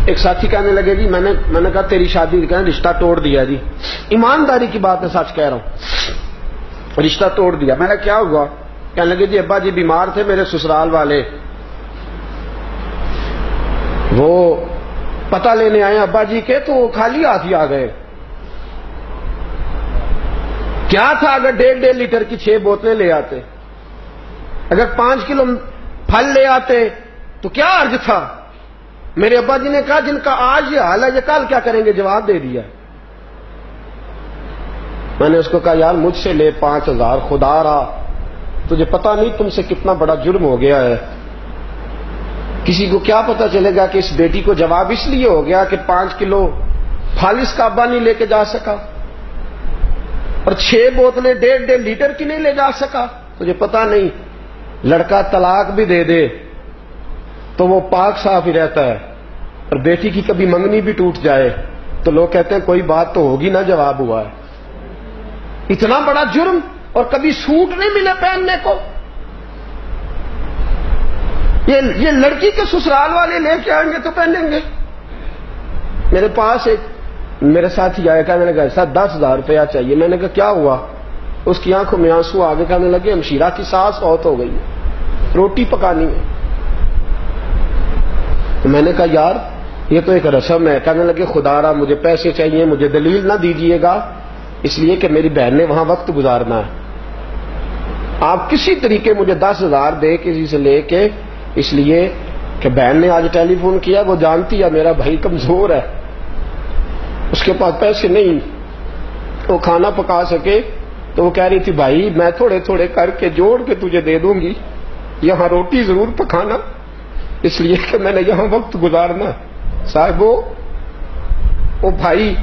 ایک ساتھی کہنے لگے جی میں نے کہا تیری شادی کا رشتہ توڑ دیا جی، ایمانداری کی بات ہے، سچ کہہ رہا ہوں، رشتہ توڑ دیا۔ میں نے کیا ہوا؟ کہنے لگے جی ابا جی بیمار تھے میرے سسرال والے، وہ پتہ لینے آئے ابا جی کے، تو وہ خالی ہاتھ ہی آ گئے۔ کیا تھا اگر 1.5 لیٹر کی 6 بوتلیں لے آتے، اگر 5 کلو پھل لے آتے تو کیا عرض تھا؟ میرے ابا جی نے کہا جن کا آج یہ حال ہے یہ کل کیا کریں گے؟ جواب دے دیا۔ میں نے اس کو کہا یار مجھ سے لے 5000، خدا رہا تجھے پتہ نہیں تم سے کتنا بڑا جرم ہو گیا ہے۔ کسی کو کیا پتا چلے گا کہ اس بیٹی کو جواب اس لیے ہو گیا کہ 5 کلو پھل اس کا ابا نہیں لے کے جا سکا، اور 6 بوتلیں 1.5 لیٹر کی نہیں لے جا سکا۔ تجھے پتا نہیں لڑکا طلاق بھی دے دے تو وہ پاک صاف ہی رہتا ہے، اور بیٹی کی کبھی منگنی بھی ٹوٹ جائے تو لوگ کہتے ہیں کوئی بات تو ہوگی نا، جواب ہوا ہے۔ اتنا بڑا جرم، اور کبھی سوٹ نہیں ملے پہننے کو۔ یہ لڑکی کے سسرال والے لے کے آئیں گے تو پہنیں گے۔ میرے پاس ایک میرے ساتھی آیا، کہنے لگا ایسا 10,000 روپیہ چاہیے۔ میں نے کہا کیا ہوا؟ اس کی آنکھوں میں آنسو آگے، کہنے لگے ہمشیرہ کی ساس فوت ہو گئی ہے، روٹی پکانی ہے۔ میں نے کہا یار یہ تو ایک رسم ہے۔ کہنے لگے خدا را مجھے پیسے چاہیے، مجھے دلیل نہ دیجیے گا، اس لیے کہ میری بہن نے وہاں وقت گزارنا ہے، آپ کسی طریقے مجھے 10,000 دے کسی سے لے کے، اس لیے کہ بہن نے آج ٹیلی فون کیا، وہ جانتی ہے میرا بھائی کمزور ہے، اس کے پاس پیسے نہیں وہ کھانا پکا سکے، تو وہ کہہ رہی تھی بھائی میں تھوڑے تھوڑے کر کے جوڑ کے تجھے دے دوں گی، یہاں روٹی ضرور پکانا، اس لیے کہ میں نے یہاں وقت گزارنا۔ صاحب وہ بھائی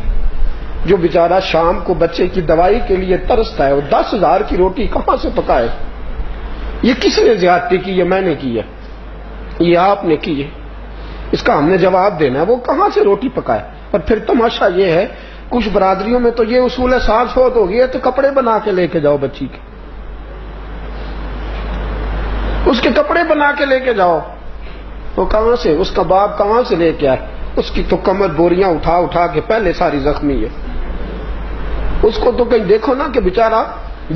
جو بیچارہ شام کو بچے کی دوائی کے لیے ترستا ہے، وہ 10,000 کی روٹی کہاں سے پکائے؟ یہ کس نے زیادتی کی؟ یہ میں نے کی ہے، یہ آپ نے کی ہے، اس کا ہم نے جواب دینا ہے۔ وہ کہاں سے روٹی پکائے؟ اور پھر تماشا یہ ہے کچھ برادریوں میں تو یہ اصول ہے ساس فوت ہو گئی ہے تو کپڑے بنا کے لے کے جاؤ بچی کے، اس کے کپڑے بنا کے لے کے جاؤ۔ وہ کہاں سے؟ اس کا باپ کہاں سے لے کے آئے؟ اس کی تو کمر بوریاں اٹھا اٹھا کے پہلے ساری زخمی ہے، اس کو تو کہیں دیکھو نا کہ بیچارہ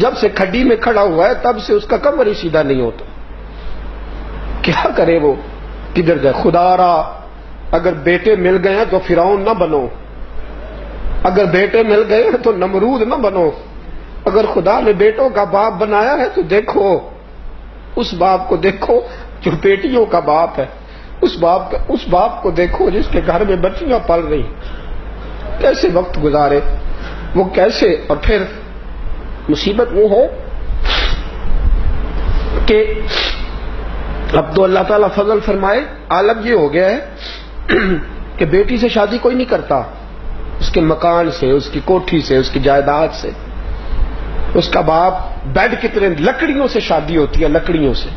جب سے کھڈی میں کھڑا ہوا ہے تب سے اس کا کمر ہی سیدھا نہیں ہوتا، کیا کرے وہ، کدھر جائے؟ خدا را اگر بیٹے مل گئے ہیں تو فرعون نہ بنو، اگر بیٹے مل گئے ہیں تو نمرود نہ بنو، اگر خدا نے بیٹوں کا باپ بنایا ہے تو دیکھو اس باپ کو، دیکھو جو بیٹیوں کا باپ ہے، اس باپ کو دیکھو جس کے گھر میں بچیاں پل رہی، کیسے وقت گزارے وہ، کیسے۔ اور پھر مصیبت وہ ہے کہ اب تو اللہ تعالیٰ فضل فرمائے، عالم یہ ہو گیا ہے کہ بیٹی سے شادی کوئی نہیں کرتا، اس کے مکان سے، اس کی کوٹھی سے، اس کی جائیداد سے، اس کا باپ بیڈ کتنے لکڑیوں سے شادی ہوتی ہے، لکڑیوں سے،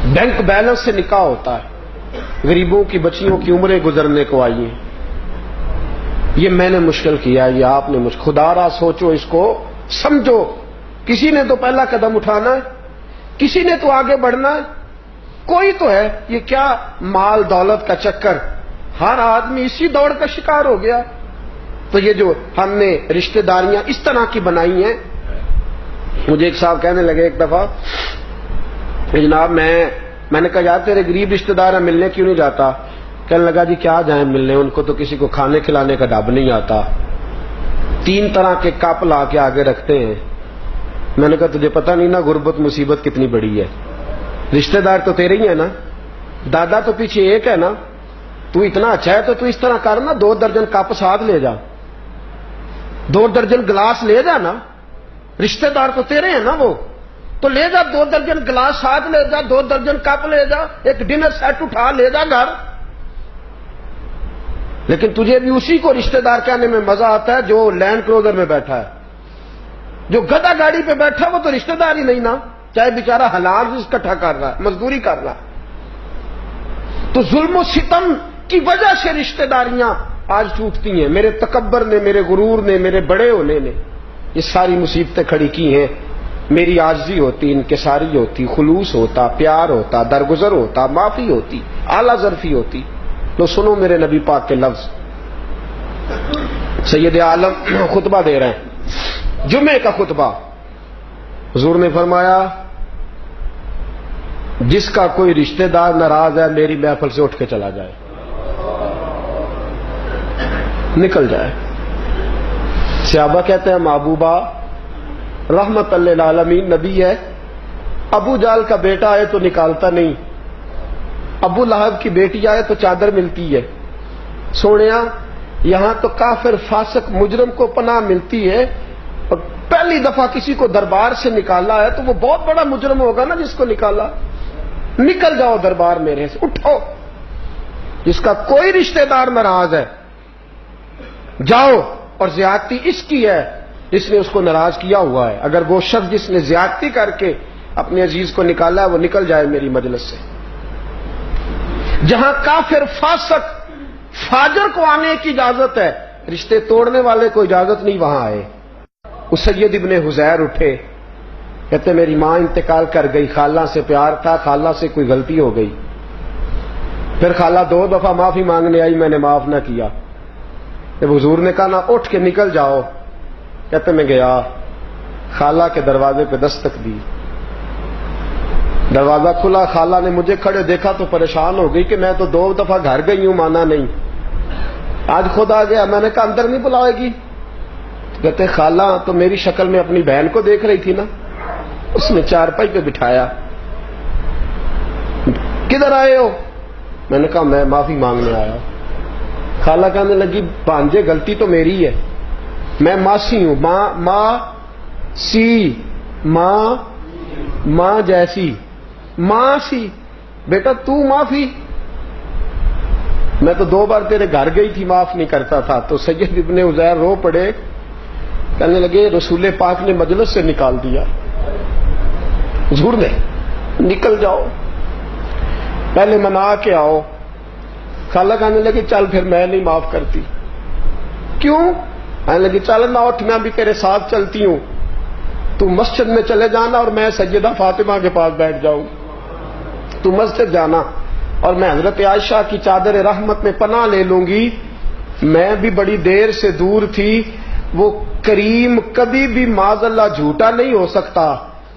بینک بیلنس سے نکاح ہوتا ہے، غریبوں کی بچیوں کی عمریں گزرنے کو آئی ہیں۔ یہ میں نے مشکل کیا، یہ آپ نے خدا را سوچو، اس کو سمجھو، کسی نے تو پہلا قدم اٹھانا ہے، کسی نے تو آگے بڑھنا ہے، کوئی تو ہے۔ یہ کیا مال دولت کا چکر، ہر آدمی اسی دوڑ کا شکار ہو گیا۔ تو یہ جو ہم نے رشتہ داریاں اس طرح کی بنائی ہیں، مجھے ایک صاحب کہنے لگے ایک دفعہ کہ جناب میں نے کہا یار تیرے غریب رشتہ دار ہیں، ملنے کیوں نہیں جاتا؟ کہنے لگا جی کیا جائیں ملنے، ان کو تو کسی کو کھانے کھلانے کا ڈب نہیں آتا، 3 طرح کے کپ لا کے آگے رکھتے ہیں۔ میں نے کہا تجھے پتہ نہیں نا غربت مصیبت کتنی بڑی ہے، رشتہ دار تو تیرے ہی ہے نا، دادا تو پیچھے ایک ہے نا، تو اتنا اچھا ہے تو تو اس طرح کر نا، 2 درجن کپ ساتھ لے جا، 2 درجن گلاس لے جا نا، رشتہ دار تو تیرے ہیں نا وہ، تو لے جا 2 درجن گلاس ساتھ لے جا، 2 درجن کپ لے جا، ایک ڈنر سیٹ اٹھا لے جا گھر۔ لیکن تجھے بھی اسی کو رشتہ دار کہنے میں مزہ آتا ہے جو لینڈ کروزر میں بیٹھا ہے، جو گدا گاڑی پہ بیٹھا وہ تو رشتہ دار ہی نہیں نا، چاہے بیچارہ حلال رزق اکٹھا کر رہا ہے، مزدوری کر رہا ہے۔ تو ظلم و ستم کی وجہ سے رشتہ داریاں آج ٹوٹتی ہیں، میرے تکبر نے، میرے غرور نے، میرے بڑے ہونے نے یہ ساری مصیبتیں کھڑی کی ہیں۔ میری عاجزی ہوتی، انکساری ہوتی، خلوص ہوتا، پیار ہوتا، درگزر ہوتا، معافی ہوتی، اعلیٰ ظرفی ہوتی، تو سنو میرے نبی پاک کے لفظ. سید عالم خطبہ دے رہے ہیں، جمعے کا خطبہ. حضور نے فرمایا جس کا کوئی رشتہ دار ناراض ہے میری محفل سے اٹھ کے چلا جائے، نکل جائے. صحابہ کہتے ہیں محبوبہ رحمت للعالمین نبی ہے، ابو جال کا بیٹا آئے تو نکالتا نہیں، ابو لہب کی بیٹی آئے تو چادر ملتی ہے. سونیا یہاں تو کافر فاسق مجرم کو پناہ ملتی ہے، اور پہلی دفعہ کسی کو دربار سے نکالا ہے تو وہ بہت بڑا مجرم ہوگا نا جس کو نکالا. نکل جاؤ دربار میرے سے، اٹھو. جس کا کوئی رشتہ دار ناراض ہے جاؤ، اور زیادتی اس کی ہے جس نے اس کو ناراض کیا ہوا ہے. اگر وہ شخص جس نے زیادتی کر کے اپنے عزیز کو نکالا ہے وہ نکل جائے میری مجلس سے. جہاں کافر فاسق فاجر کو آنے کی اجازت ہے، رشتے توڑنے والے کو اجازت نہیں وہاں آئے. اس سید ابن حزیر اٹھے، کہتے میری ماں انتقال کر گئی، خالہ سے پیار تھا، خالہ سے کوئی غلطی ہو گئی، پھر خالہ 2 دفعہ معافی مانگنے آئی، میں نے معاف نہ کیا. جب حضور نے کہا نا اٹھ کے نکل جاؤ، کہتے میں گیا، خالہ کے دروازے پہ دستک دی، دروازہ کھلا، خالہ نے مجھے کھڑے دیکھا تو پریشان ہو گئی کہ میں تو 2 دفعہ گھر گئی ہوں، مانا نہیں، آج خود آ گیا. میں نے کہا اندر نہیں بلائے گی؟ کہتے خالہ تو میری شکل میں اپنی بہن کو دیکھ رہی تھی نا. اس نے چارپائی پہ بٹھایا، کدھر آئے ہو؟ میں نے کہا میں معافی مانگنے آیا. خالہ کہنے لگی بھانجے غلطی تو میری ہے، میں ماسی ہوں، ماں سی، ماں جیسی، ماں سی، بیٹا تو معافی؟ میں تو 2 بار تیرے گھر گئی تھی، معاف نہیں کرتا تھا. تو سید ابن حزیر رو پڑے، کہنے لگے رسول پاک نے مجلس سے نکال دیا. حضور نے نکل جاؤ، پہلے منا کے آؤ. خالہ کہنے لگی چل پھر میں نہیں معاف کرتی. کیوں؟ کہنے لگی چل نہ اٹھ، میں بھی تیرے ساتھ چلتی ہوں، تو مسجد میں چلے جانا اور میں سیدہ فاطمہ کے پاس بیٹھ جاؤں. تو مسجد جانا اور میں حضرت عائشہ کی چادر رحمت میں پناہ لے لوں گی. میں بھی بڑی دیر سے دور تھی، وہ کریم کبھی بھی معاذ اللہ جھوٹا نہیں ہو سکتا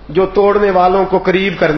جو توڑنے والوں کو قریب کرنے